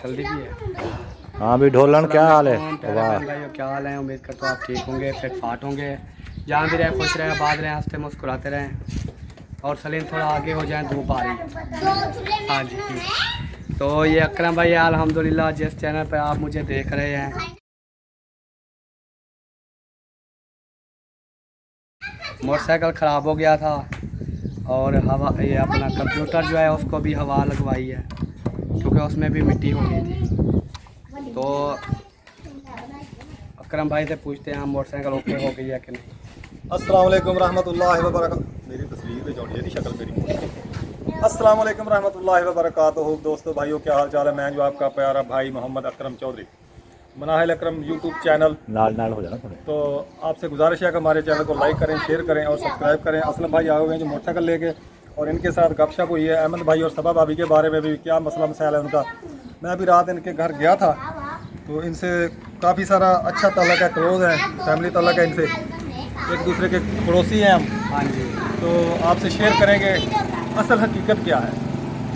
जल्दी भी है। हाँ भी ढोलन क्या हाल है? वाह भाई क्या हाल है? उम्मीद करता हूँ आप ठीक होंगे, फिट फाट होंगे, जहाँ भी रहे खुश रहे, आबाद रहें, हंसते मुस्कुराते रहें। और सलीम थोड़ा आगे हो जाए, धूप आ रही है। हाँ जी। तो ये अकरम भाई अल्हम्दुलिल्लाह जिस चैनल पर आप मुझे देख रहे हैं, मोटरसाइकिल ख़राब हो गया था और हवा ये अपना कंप्यूटर जो है उसको भी हवा लगवाई है क्योंकि उसमें भी मिट्टी हो गई थी। तो अकरम भाई से पूछते हैं हम मोटरसाइकिल ओके हो गई है कि नहीं। अस्सलाम वालेकुम रहमतुल्लाहि व बरकातुहू। मेरी तस्वीर पे जोड़िए नहीं, शक्ल मेरी मोटी। अस्सलाम वालेकुम रहमतुल्लाहि व बरकातुहू। दोस्तों भाइयों क्या हाल चाल है? मैं जो आपका प्यारा भाई मोहम्मद अकरम चौधरी, मनाहिल अकरम यूट्यूब चैनल। नाल हो जाना थोड़े। तो आपसे गुजारिश है कि हमारे चैनल को लाइक करें, शेयर करें और सब्सक्राइब करें। असलम भाई आए हुए हैं जो मोटरसाइकिल लेके, और इनके साथ गपशप हुई है अहमद भाई और सबा भाभी के बारे में भी, क्या मसला मसाइल है उनका। मैं अभी रात इनके घर गया था तो इनसे काफ़ी सारा अच्छा ताल्लुक है, क्लोज है, फैमिली ताल्लुक है इनसे, एक दूसरे के पड़ोसी हैं हम। हाँ जी। तो आपसे शेयर करेंगे असल हकीकत क्या है,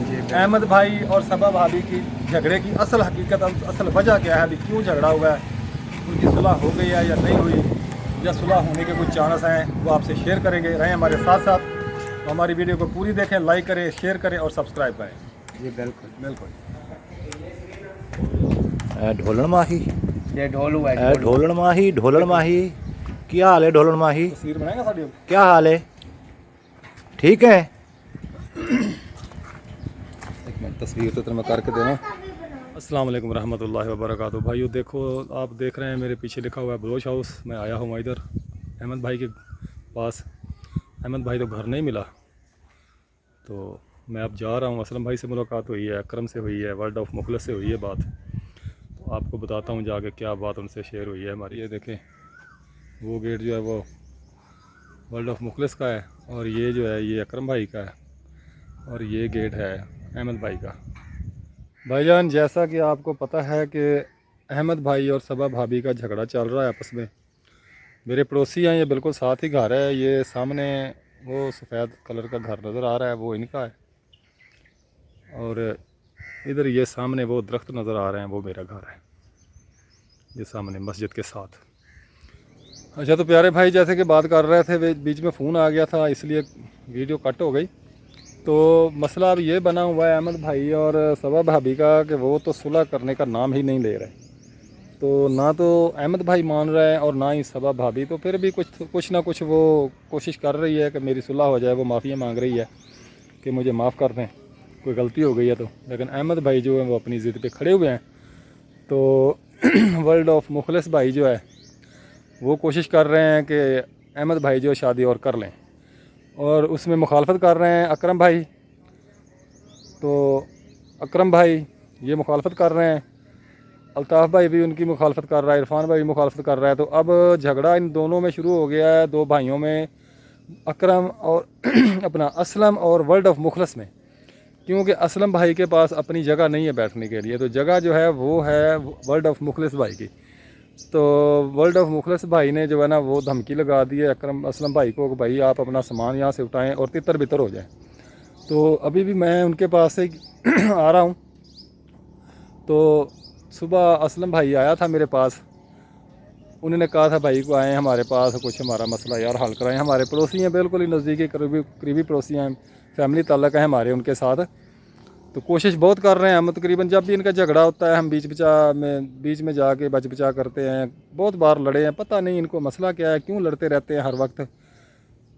जी अहमद भाई और सबा भाभी की झगड़े की असल हकीकत, असल वजह क्या है, अभी क्यों झगड़ा हुआ है, उनकी सुलह हो गई है या नहीं हुई, या सुलह होने के कुछ चांस हैं, वो आपसे शेयर करेंगे। रहें हमारे साथ साथ। तो हमारी वीडियो को पूरी देखें, लाइक करें, शेयर करें और सब्सक्राइब करें। जी बिल्कुल बिल्कुल। ढोलन माही, ये ढोलू है। ढोलन माही क्या हाल है? ढोलन माही तस्वीर बनाएगा साड़ी, क्या हाल है? ठीक है। एक मिनट तस्वीर तो मैं करके देना। अस्सलाम वालेकुम रहमतुल्लाहि व बरकातुहू। भाइयों देखो, आप देख रहे हैं मेरे पीछे लिखा हुआ है बलोच हाउस। मैं आया हूँ इधर अहमद भाई के पास। अहमद भाई तो घर नहीं मिला तो मैं अब जा रहा हूँ। असलम भाई से मुलाकात हुई है, अकरम से हुई है, वर्ल्ड ऑफ मुखलस से हुई है बात। तो आपको बताता हूँ जाके क्या बात उनसे शेयर हुई है हमारी। ये देखें, वो गेट जो है वो वर्ल्ड ऑफ मुखलस का है, और ये जो है ये अकरम भाई का है, और ये गेट है अहमद भाई का। भाईजान जैसा कि आपको पता है कि अहमद भाई और सबा भाभी का झगड़ा चल रहा है आपस में। मेरे पड़ोसी हैं, ये बिल्कुल साथ ही घर है। ये सामने वो सफ़ेद कलर का घर नज़र आ रहा है, वो इनका है, और इधर ये सामने वो दरख्त नज़र आ रहे हैं, वो मेरा घर है, ये सामने मस्जिद के साथ। अच्छा तो प्यारे भाई जैसे कि बात कर रहे थे, बीच में फ़ोन आ गया था इसलिए वीडियो कट हो गई। तो मसला अब ये बना हुआ है अहमद भाई और सबा भाभी का कि वो तो सुलह करने का नाम ही नहीं ले रहे। तो ना तो अहमद भाई मान रहा है और ना ही सबा भाभी। तो फिर भी कुछ ना कुछ वो कोशिश कर रही है कि मेरी सुलह हो जाए। वो माफ़िया मांग रही है कि मुझे माफ़ कर दें, कोई गलती हो गई है तो। लेकिन अहमद भाई जो है वो अपनी ज़िद पे खड़े हुए हैं। तो वर्ल्ड ऑफ मुखलिस भाई जो है वो कोशिश कर रहे हैं कि अहमद भाई जो शादी और कर लें, और उसमें मुखालफत कर रहे हैं अकरम भाई। तो अकरम भाई ये मुखालफत कर रहे हैं, अल्ताफ़ भाई भी उनकी मुखालफत कर रहा है, इरफान भाई भी मुखालफत कर रहा है। तो अब झगड़ा इन दोनों में शुरू हो गया है, दो भाइयों में, अकरम और अपना असलम और वर्ल्ड ऑफ मुखलस में। क्योंकि असलम भाई के पास अपनी जगह नहीं है बैठने के लिए, तो जगह जो है वो है वर्ल्ड ऑफ मुखलस भाई की। तो वर्ल्ड ऑफ मुखलस भाई ने जो है ना वो धमकी लगा दी है असलम भाई को कि भाई आप अपना सामान यहाँ से उठाएं और तितर बितर हो जाएं। तो अभी भी मैं उनके पास से आ रहा हूँ। तो सुबह असलम भाई आया था मेरे पास, उन्होंने कहा था भाई को आए हमारे पास, कुछ हमारा मसला यार हल कराएं। हमारे पड़ोसी हैं, बिल्कुल ही नज़दीकी करीबी पड़ोसी हैं, फैमिली ताल्लुक़ है हमारे उनके साथ। तो कोशिश बहुत कर रहे हैं हम। तकरीबन जब भी इनका झगड़ा होता है हम बीच में जाके बच बचा करते हैं। बहुत बार लड़े हैं, पता नहीं इनको मसला क्या है, क्यों लड़ते रहते हैं हर वक्त।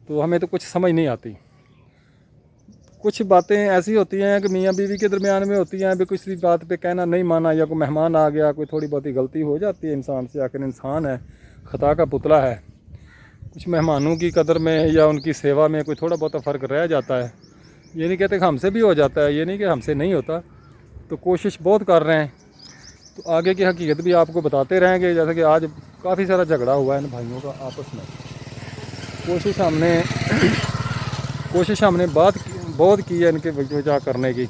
तो हमें तो कुछ समझ नहीं आती। कुछ बातें ऐसी होती हैं कि मियाँ बीवी के दरमियान में होती हैं, अभी किसी बात पे कहना नहीं माना, या कोई मेहमान आ गया, कोई थोड़ी बहुत गलती हो जाती है इंसान से। आखिर इंसान है, ख़ता का पुतला है। कुछ मेहमानों की कदर में या उनकी सेवा में कोई थोड़ा बहुत फ़र्क रह जाता है। ये नहीं कहते कि हमसे भी हो जाता है, ये नहीं कि हमसे नहीं होता। तो कोशिश बहुत कर रहे हैं। तो आगे की हकीकत भी आपको बताते रहेंगे। जैसे कि आज काफ़ी सारा झगड़ा हुआ है इन भाइयों का आपस में। कोशिश हमने बहुत की है इनके वजह करने की।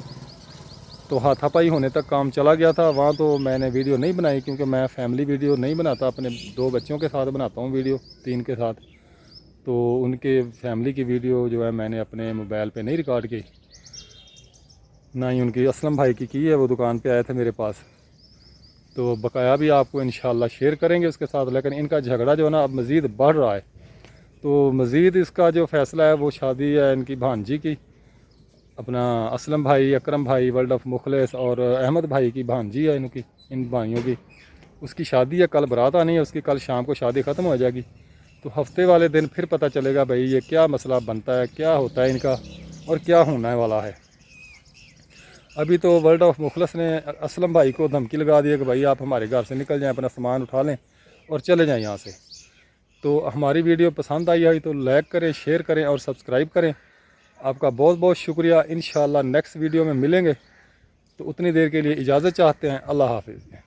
तो हाथापाई होने तक काम चला गया था। वहाँ तो मैंने वीडियो नहीं बनाई क्योंकि मैं फैमिली वीडियो नहीं बनाता, अपने 2 बच्चों के साथ बनाता हूँ वीडियो, 3 के साथ। तो उनके फैमिली की वीडियो जो है मैंने अपने मोबाइल पे नहीं रिकॉर्ड की। ना ही उनकी असलम भाई की है। वो दुकान पे आए थे मेरे पास, तो बकाया भी आपको इंशाल्लाह शेयर करेंगे उसके साथ। लेकिन इनका झगड़ा जो है ना अब मज़ीद बढ़ रहा है, तो मज़ीद इसका जो फ़ैसला है वो शादी है इनकी भांजी की, अपना असलम भाई, अकरम भाई, वर्ल्ड ऑफ मुखलिस और अहमद भाई की भांजी है इनकी, इन भाइयों की। उसकी शादी है, कल बारात आनी है उसकी, कल शाम को शादी ख़त्म हो जाएगी। तो हफ्ते वाले दिन फिर पता चलेगा भाई ये क्या मसला बनता है, क्या होता है इनका और क्या होने वाला है। अभी तो वर्ल्ड ऑफ मुखलिस ने असलम भाई को धमकी लगा दी है कि भाई आप हमारे घर से निकल जाएं, अपना सामान उठा लें और चले जाएं यहाँ से। तो हमारी वीडियो पसंद आई है तो लाइक करें, शेयर करें और सब्सक्राइब करें। आपका बहुत बहुत शुक्रिया। इंशाल्लाह नेक्स्ट वीडियो में मिलेंगे। तो उतनी देर के लिए इजाज़त चाहते हैं। अल्लाह हाफिज़।